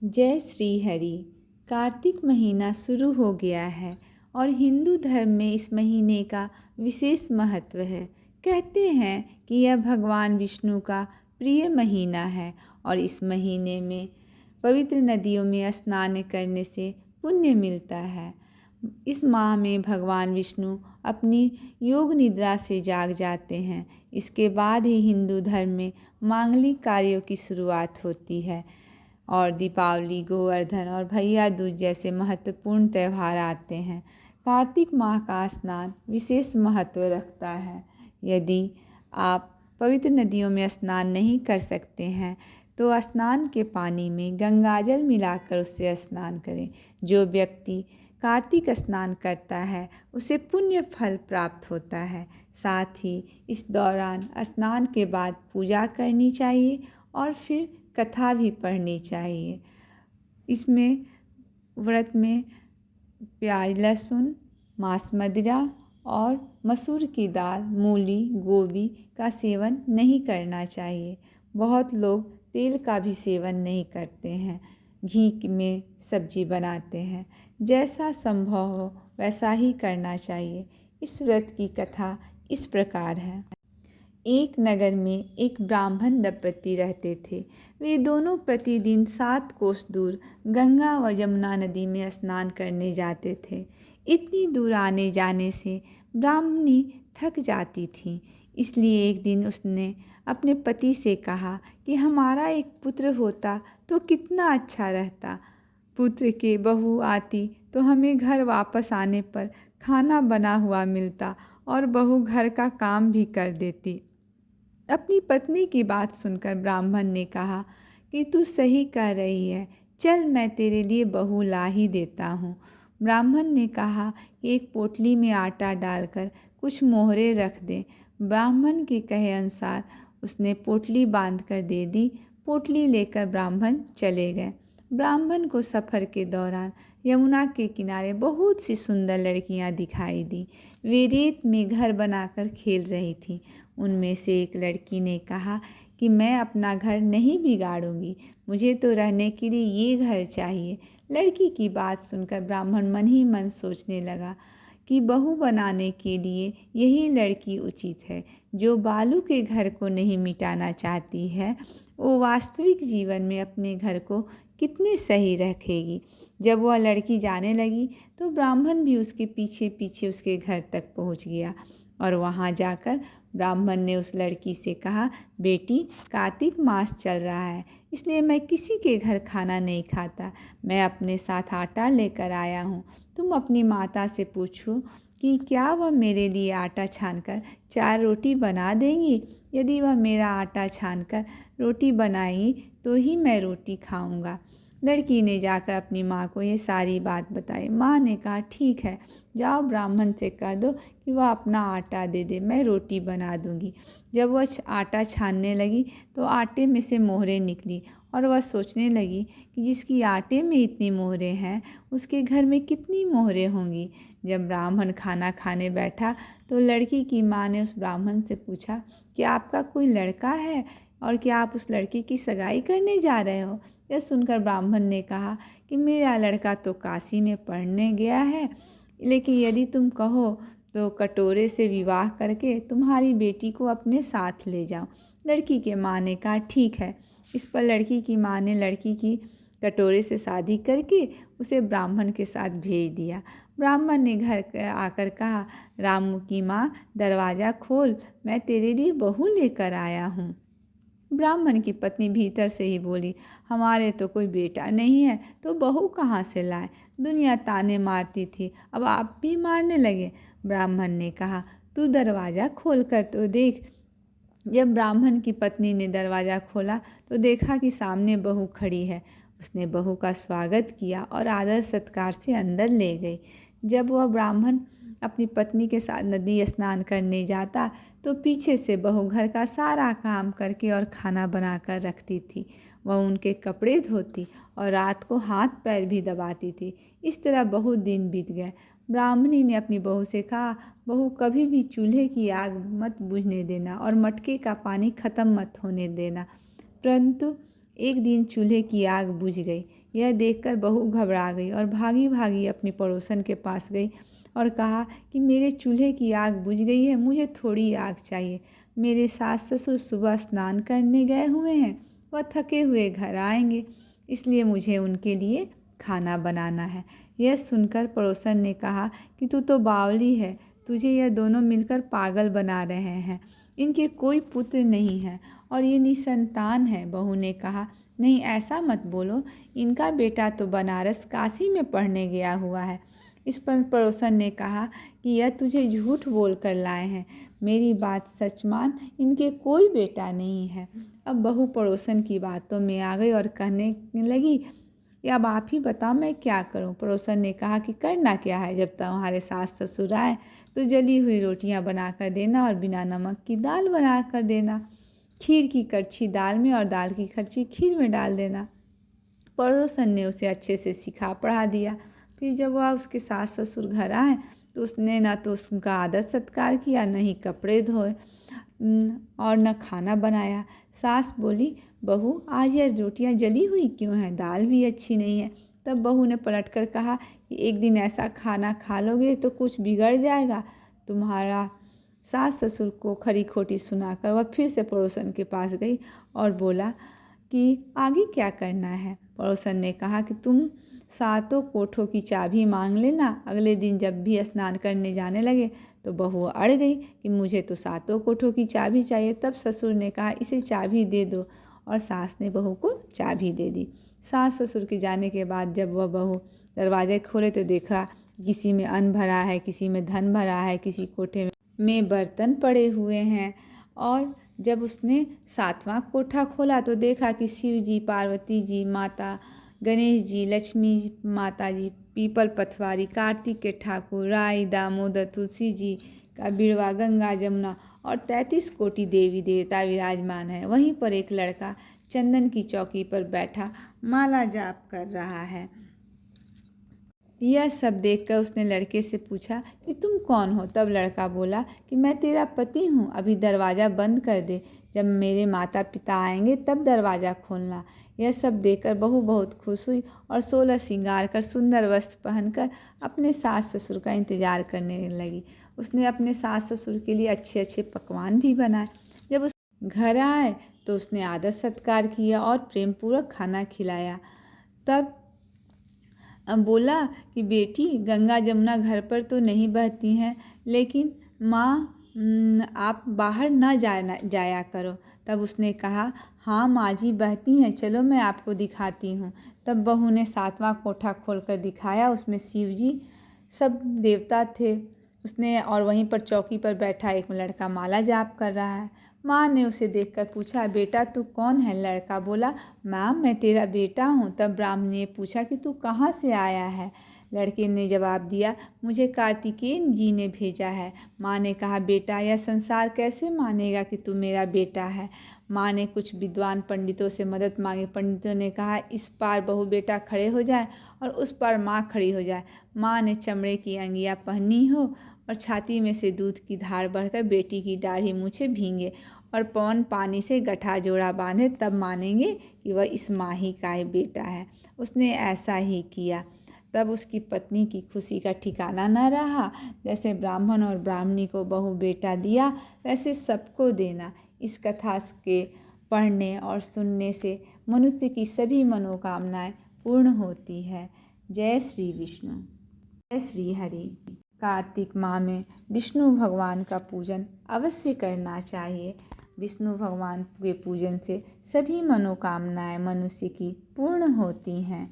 जय श्री हरि। कार्तिक महीना शुरू हो गया है और हिंदू धर्म में इस महीने का विशेष महत्व है। कहते हैं कि यह भगवान विष्णु का प्रिय महीना है और इस महीने में पवित्र नदियों में स्नान करने से पुण्य मिलता है। इस माह में भगवान विष्णु अपनी योग निद्रा से जाग जाते हैं। इसके बाद ही हिंदू धर्म में मांगलिक कार्यों की शुरुआत होती है और दीपावली, गोवर्धन और भैया दूज जैसे महत्वपूर्ण त्यौहार आते हैं। कार्तिक माह का स्नान विशेष महत्व रखता है। यदि आप पवित्र नदियों में स्नान नहीं कर सकते हैं तो स्नान के पानी में गंगाजल मिलाकर उससे स्नान करें। जो व्यक्ति कार्तिक स्नान करता है उसे पुण्य फल प्राप्त होता है। साथ ही इस दौरान स्नान के बाद पूजा करनी चाहिए और फिर कथा भी पढ़नी चाहिए। इसमें व्रत में प्याज, लहसुन, मांस, मदिरा और मसूर की दाल, मूली, गोभी का सेवन नहीं करना चाहिए। बहुत लोग तेल का भी सेवन नहीं करते हैं, घी में सब्जी बनाते हैं। जैसा संभव हो वैसा ही करना चाहिए। इस व्रत की कथा इस प्रकार है। एक नगर में एक ब्राह्मण दंपति रहते थे। वे दोनों प्रतिदिन 7 कोस दूर गंगा व यमुना नदी में स्नान करने जाते थे। इतनी दूर आने जाने से ब्राह्मणी थक जाती थी। इसलिए एक दिन उसने अपने पति से कहा कि हमारा एक पुत्र होता तो कितना अच्छा रहता। पुत्र के बहू आती तो हमें घर वापस आने पर खाना बना हुआ मिलता और बहू घर का काम भी कर देती। अपनी पत्नी की बात सुनकर ब्राह्मण ने कहा कि तू सही कह रही है, चल मैं तेरे लिए बहू ला ही देता हूँ। ब्राह्मण ने कहा कि एक पोटली में आटा डालकर कुछ मोहरे रख दे। ब्राह्मण के कहे अनुसार उसने पोटली बांध कर दे दी। पोटली लेकर ब्राह्मण चले गए। ब्राह्मण को सफ़र के दौरान यमुना के किनारे बहुत सी सुंदर लड़कियां दिखाई दी। वे रेत में घर बनाकर खेल रही थीं। उनमें से एक लड़की ने कहा कि मैं अपना घर नहीं बिगाड़ूंगी, मुझे तो रहने के लिए ये घर चाहिए। लड़की की बात सुनकर ब्राह्मण मन ही मन सोचने लगा कि बहू बनाने के लिए यही लड़की उचित है। जो बालू के घर को नहीं मिटाना चाहती है वो वास्तविक जीवन में अपने घर को कितने सही रखेगी। जब वह लड़की जाने लगी तो ब्राह्मण भी उसके पीछे पीछे उसके घर तक पहुंच गया और वहां जाकर ब्राह्मण ने उस लड़की से कहा, बेटी, कार्तिक मास चल रहा है इसलिए मैं किसी के घर खाना नहीं खाता। मैं अपने साथ आटा लेकर आया हूँ। तुम अपनी माता से पूछो कि क्या वह मेरे लिए आटा छानकर 4 रोटी बना देंगी। यदि वह मेरा आटा छानकर रोटी बनाएगी तो ही मैं रोटी खाऊंगा। लड़की ने जाकर अपनी माँ को ये सारी बात बताई। माँ ने कहा, ठीक है, जाओ ब्राह्मण से कह दो कि वह अपना आटा दे दे, मैं रोटी बना दूंगी। जब वह आटा छानने लगी तो आटे में से मोहरें निकली और वह सोचने लगी कि जिसकी आटे में इतनी मोहरें हैं उसके घर में कितनी मोहरें होंगी। जब ब्राह्मण खाना खाने बैठा तो लड़की की माँ ने उस ब्राह्मण से पूछा कि आपका कोई लड़का है और क्या आप उस लड़की की सगाई करने जा रहे हो। यह सुनकर ब्राह्मण ने कहा कि मेरा लड़का तो काशी में पढ़ने गया है, लेकिन यदि तुम कहो तो कटोरे से विवाह करके तुम्हारी बेटी को अपने साथ ले जाओ। लड़की के माँ ने कहा, ठीक है। इस पर लड़की की माँ ने लड़की की कटोरे से शादी करके उसे ब्राह्मण के साथ भेज दिया। ब्राह्मण ने घर आकर कहा, रामू की माँ, दरवाज़ा खोल, मैं तेरे लिए बहू लेकर आया हूँ। ब्राह्मण की पत्नी भीतर से ही बोली, हमारे तो कोई बेटा नहीं है तो बहू कहाँ से लाए। दुनिया ताने मारती थी, अब आप भी मारने लगे। ब्राह्मण ने कहा, तू दरवाज़ा खोल कर तो देख। जब ब्राह्मण की पत्नी ने दरवाज़ा खोला तो देखा कि सामने बहू खड़ी है। उसने बहू का स्वागत किया और आदर सत्कार से अंदर ले गई। जब वह ब्राह्मण अपनी पत्नी के साथ नदी स्नान करने जाता तो पीछे से बहू घर का सारा काम करके और खाना बनाकर रखती थी। वह उनके कपड़े धोती और रात को हाथ पैर भी दबाती थी। इस तरह बहुत दिन बीत गए। ब्राह्मणी ने अपनी बहू से कहा, बहू, कभी भी चूल्हे की आग मत बुझने देना और मटके का पानी ख़त्म मत होने देना। परंतु एक दिन चूल्हे की आग बुझ गई। यह देखकर बहू घबरा गई और भागी भागी अपनी पड़ोसन के पास गई और कहा कि मेरे चूल्हे की आग बुझ गई है, मुझे थोड़ी आग चाहिए। मेरे सास ससुर सुबह स्नान करने गए हुए हैं, वह थके हुए घर आएंगे, इसलिए मुझे उनके लिए खाना बनाना है। यह सुनकर पड़ोसन ने कहा कि तू तो बावली है, तुझे यह दोनों मिलकर पागल बना रहे हैं। इनके कोई पुत्र नहीं है और ये निसंतान है। बहू ने कहा, नहीं ऐसा मत बोलो, इनका बेटा तो बनारस काशी में पढ़ने गया हुआ है। इस पर पड़ोसन ने कहा कि यह तुझे झूठ बोल कर लाए हैं, मेरी बात सच मान, इनके कोई बेटा नहीं है। अब बहू पड़ोसन की बातों में आ गई और कहने लगी कि अब आप ही बताओ मैं क्या करूं। पड़ोसन ने कहा कि करना क्या है, जब तुम्हारे सास ससुर आए तो जली हुई रोटियां बना कर देना और बिना नमक की दाल बना कर देना, खीर की कड़छी दाल में और दाल की कड़छी खीर में डाल देना। पड़ोसन ने उसे अच्छे से सिखा पढ़ा दिया। फिर जब वह उसके सास ससुर घर आए तो उसने ना तो उनका आदर सत्कार किया, न ही कपड़े धोए और न खाना बनाया। सास बोली, बहू आज यह रोटियां जली हुई क्यों हैं, दाल भी अच्छी नहीं है। तब बहू ने पलट कर कहा कि एक दिन ऐसा खाना खा लोगे तो कुछ बिगड़ जाएगा। तुम्हारा सास ससुर को खरी खोटी सुनाकर वह फिर से पड़ोसन के पास गई और बोला कि आगे क्या करना है। पड़ोसन ने कहा कि तुम सातों कोठों की चाबी मांग लेना। अगले दिन जब भी स्नान करने जाने लगे तो बहू अड़ गई कि मुझे तो सातों कोठों की चाबी चाहिए। तब ससुर ने कहा इसे चाबी दे दो और सास ने बहू को चाबी दे दी। सास ससुर के जाने के बाद जब वह बहू दरवाजे खोले तो देखा किसी में अन्न भरा है, किसी में धन भरा है, किसी कोठे में बर्तन पड़े हुए हैं। और जब उसने सातवां कोठा खोला तो देखा कि शिव जी, पार्वती जी, माता गणेश जी, लक्ष्मी माता जी, पीपल पथवारी, कार्तिक के ठाकुर, राई, दामोदर, तुलसी जी का बिड़वा, गंगा जमुना और 33 कोटि देवी देवता विराजमान है। वहीं पर एक लड़का चंदन की चौकी पर बैठा माला जाप कर रहा है। यह सब देखकर उसने लड़के से पूछा कि तुम कौन हो। तब लड़का बोला कि मैं तेरा पति हूँ, अभी दरवाज़ा बंद कर दे, जब मेरे माता पिता आएंगे तब दरवाज़ा खोलना। यह सब देखकर बहू बहुत खुश हुई और 16 श्रृंगार कर सुंदर वस्त्र पहनकर अपने सास ससुर का इंतजार करने लगी। उसने अपने सास ससुर के लिए अच्छे अच्छे पकवान भी बनाए। जब उस घर आए तो उसने आदर सत्कार किया और प्रेम पूर्वक खाना खिलाया। तब बोला कि बेटी, गंगा जमुना घर पर तो नहीं बहती हैं, लेकिन माँ आप बाहर ना जाया करो। तब उसने कहा, हाँ माँ जी बहती हैं, चलो मैं आपको दिखाती हूँ। तब बहू ने सातवां कोठा खोलकर दिखाया, उसमें शिव जी सब देवता थे उसने, और वहीं पर चौकी पर बैठा एक लड़का माला जाप कर रहा है। माँ ने उसे देखकर पूछा, बेटा तू कौन है। लड़का बोला, माँ मैं तेरा बेटा हूँ। तब ब्राह्मणी ने पूछा कि तू कहाँ से आया है। लड़के ने जवाब दिया, मुझे कार्तिकेय जी ने भेजा है। माँ ने कहा, बेटा यह संसार कैसे मानेगा कि तू मेरा बेटा है। माँ ने कुछ विद्वान पंडितों से मदद मांगी। पंडितों ने कहा, इस पार बहू बेटा खड़े हो जाए और उस पार माँ खड़ी हो जाए। माँ ने चमड़े की अंगिया पहनी हो और छाती में से दूध की धार बढ़कर बेटी की दाढ़ी मूछें भींगे और पवन पानी से गठा जोड़ा बांधे, तब मानेंगे कि वह इस माही का ही बेटा है। उसने ऐसा ही किया। तब उसकी पत्नी की खुशी का ठिकाना न रहा। जैसे ब्राह्मण और ब्राह्मणी को बहू बेटा दिया, वैसे सबको देना। इस कथा के पढ़ने और सुनने से मनुष्य की सभी मनोकामनाएं पूर्ण होती है। जय श्री विष्णु, जय श्री हरि। कार्तिक माह में विष्णु भगवान का पूजन अवश्य करना चाहिए। विष्णु भगवान के पूजन से सभी मनोकामनाएं मनुष्य की पूर्ण होती हैं।